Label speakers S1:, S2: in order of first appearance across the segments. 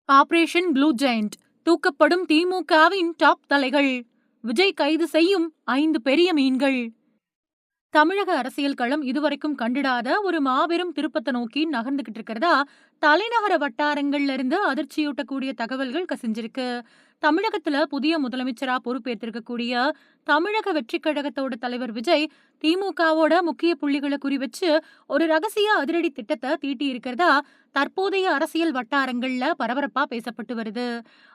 S1: Operation blue giant தூக்கப்படும் திமுகவின் top தலைகள். விஜய் கைது செய்யும் 5 பெரிய மீன்கள். தமிழக அரசியல் களம் இதுவரைக்கும் கண்டிடாத ஒரு மாபெரும் திருப்பத்தை நோக்கி நகர்ந்துகிட்டு இருக்கிறதா தலைநகர வட்டாரங்கள்ல இருந்து அதிர்ச்சியூட்டக்கூடிய தகவல்கள் கசிஞ்சிருக்கு. தமிழகத்துல புதிய முதலமைச்சரா பொறுப்பேற்றிருக்கக்கூடிய தமிழக வெற்றி கழகத்தோட தலைவர் விஜய் திமுகவோட முக்கிய புள்ளிகளை குறி வச்சு ஒரு ரகசிய அதிரடி திட்டத்தை தீட்டி இருக்கிறதா தற்போதைய அரசியல் வட்டாரங்கள்ல பரபரப்பா பேசப்பட்டு வருது.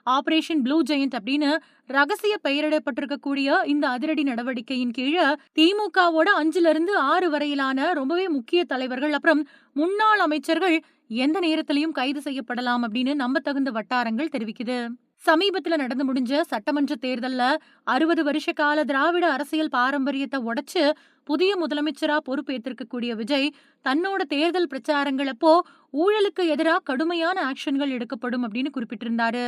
S1: ஆபரேஷன் ப்ளூ ஜெயண்ட் அப்படின்னு ரகசிய பெயரிடப்பட்டிருக்கக்கூடிய இந்த அதிரடி நடவடிக்கையின் கீழே திமுகவோட 5 to 6 வரையிலான ரொம்பவே முக்கிய தலைவர்கள் அப்புறம் முன்னாள் அமைச்சர்கள் எந்த நேரத்திலையும் கைது செய்யப்படலாம் அப்படின்னு நம்பத்தகுந்த வட்டாரங்கள் தெரிவிக்குது. சமீபத்துல நடந்து முடிஞ்ச சட்டமன்ற தேர்தல்ல 60 வருஷ கால திராவிட அரசியல் பாரம்பரியத்தை உடைச்சு புதிய முதலமைச்சரா பொறுப்பேற்றிருக்கக்கூடிய விஜய் தன்னோட தேர்தல் பிரச்சாரங்களப்போ ஊழலுக்கு எதிராக கடுமையான ஆக்ஷன்கள் எடுக்கப்படும் அப்படின்னு குறிப்பிட்டிருந்தாரு.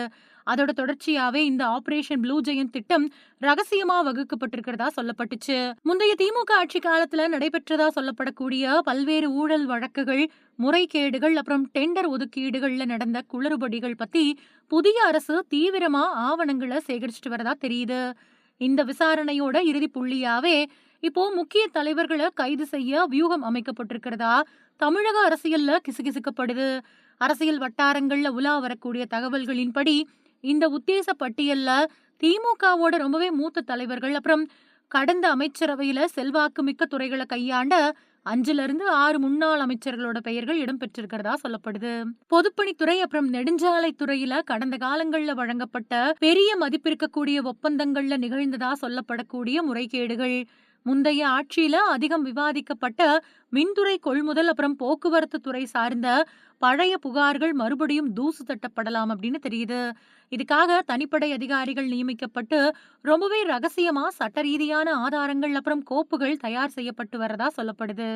S1: அதோட தொடர்ச்சியாவே இந்த ஆபரேஷன் ப்ளூ ஜெயண்ட் திட்டம் ரகசியமா வகுக்கப்பட்டிருக்கிறதா சொல்லப்பட்டுச்சு. முந்தைய திமுக ஆட்சி காலத்துல நடைபெற்றதா சொல்லப்படக்கூடிய பல்வேறு ஊழல் வழக்குகள், முறைகேடுகள் அப்புறம் டெண்டர் ஒதுக்கீடுகள்ல நடந்த குளறுபடிகள் பத்தி புதிய அரசு தீவிரமா ஆவணங்களை சேகரிச்சுட்டு வரதா தெரியுது. இந்த விசாரணையோட இறுதி புள்ளியாவே இப்போ முக்கிய தலைவர்களை கைது செய்ய வியூகம் அமைக்கப்பட்டிருக்கிறதா தமிழக அரசியல்ல கிசுகிசுக்கப்படுது. அரசியல் வட்டாரங்கள்ல உலா வரக்கூடிய தகவல்களின்படி இந்த உத்தேச பட்டியல்ல திமுகவோட ரொம்பவே மூத்த தலைவர்கள் அப்புறம் கடந்த அமைச்சரவையில செல்வாக்கு மிக்க துறைகளை கையாண்ட 5 to 6 முன்னாள் அமைச்சர்களோட பெயர்கள் இடம்பெற்றிருக்கிறதா சொல்லப்படுது. பொதுப்பணித்துறை அப்புறம் நெடுஞ்சாலைத்துறையில கடந்த காலங்கள்ல வழங்கப்பட்ட பெரிய மதிப்பிருக்கக்கூடிய ஒப்பந்தங்கள்ல நிகழ்ந்ததா சொல்லப்படக்கூடிய முறைகேடுகள், முந்தைய ஆட்சியில அதிகம் விவாதிக்கப்பட்ட மின்துறை கொள்முதல் அப்புறம் போக்குவரத்து துறை சார்ந்த பழைய புகார்கள் மறுபடியும் தூசு தட்டப்படலாம் அப்படின்னு தெரியுது. இதுக்காக தனிப்படை அதிகாரிகள் நியமிக்கப்பட்டு ரொம்பவே ரகசியமா சட்ட ரீதியான ஆதாரங்கள் அப்புறம் கோப்புகள் தயார் செய்யப்பட்டு வரதா சொல்லப்படுது.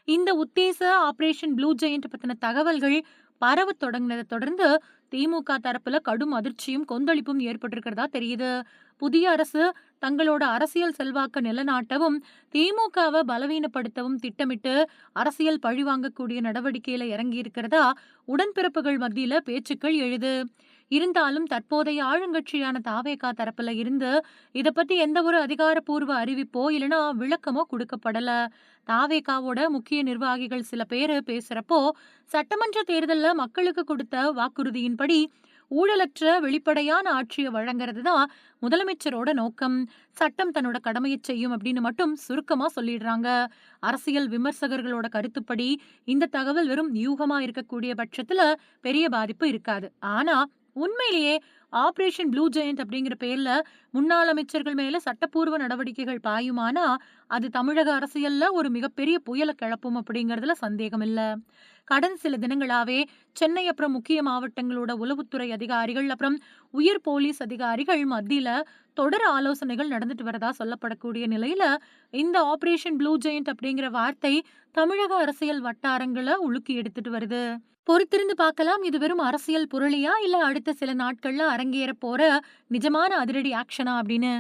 S1: இந்த உத்தேச ஆபரேஷன் ப்ளூ ஜெயண்ட் பத்தின தகவல்கள் பரவ தொடங்கினதை தொடர்ந்து திமுக தரப்புல கடும் அதிர்ச்சியும் கொந்தளிப்பும் ஏற்பட்டிருக்கிறதா தெரியுது. புதிய அரசு தங்களோட அரசியல் செல்வாக்க நிலநாட்டவும் திமுகவை பலவீனப்படுத்தவும் திட்டமிட்டு அரசியல் பழிவாங்கக்கூடிய நடவடிக்கையில இறங்கி இருக்கிறதா உடன்பிறப்புகள் மத்தியில பேச்சுக்கள் எழுது. இருந்தாலும் தற்போதைய ஆளுங்கட்சியான தாவேகா தரப்புல இருந்து இத பத்தி எந்த ஒரு அதிகாரப்பூர்வ அறிவிப்போ இல்லனா விளக்கமோ கொடுக்கப்படல. தாவேகாவோட முக்கிய நிர்வாகிகள் சில பேரு பேசுறப்போ சட்டமன்ற தேர்தல்ல மக்களுக்கு கொடுத்த வாக்குறுதியின்படி ஊழலற்ற வெளிப்படையான ஆட்சியை வழங்குறது தான் முதலமைச்சரோட நோக்கம், சட்டம் தன்னோட கடமையை செய்யும் அப்படின்னு மட்டும் சுருக்கமா சொல்லிடுறாங்க. அரசியல் விமர்சகர்களோட கருத்துப்படி இந்த தகவல் வெறும் யூகமா இருக்கக்கூடிய பட்சத்துல பெரிய பாதிப்பு இருக்காது. ஆனா உண்மையிலேயே ஆபரேஷன் ப்ளூ ஜெயண்ட் அப்படிங்கிற பேர்ல முன்னாள் அமைச்சர்கள் மேல சட்டப்பூர்வ நடவடிக்கைகள் பாயுமானா அது தமிழக அரசியல்ல ஒரு மிகப்பெரிய புயலை கிளப்பும் அப்படிங்கறதுல சந்தேகம் இல்ல. கடந்த சில தினங்களாவே சென்னை அப்புறம் முக்கிய மாவட்டங்களோட உளவுத்துறை அதிகாரிகள் அப்புறம் உயர் போலீஸ் அதிகாரிகள் மத்தியில தொடர் ஆலோசனைகள் நடந்துட்டு வரதா சொல்லப்படக்கூடிய நிலையில இந்த ஆபரேஷன் ப்ளூ ஜெயண்ட் அப்படிங்கிற வார்த்தை தமிழக அரசியல் வட்டாரங்களை உலுக்கி எடுத்துட்டு வருது. பொறுத்திருந்து பார்க்கலாம், இது வெறும் அரசியல் புரளியா இல்ல அடுத்த சில நாட்கள்ல அரங்கேற போற நிஜமான அதிரடி ஆக்ஷனா அப்படின்னு.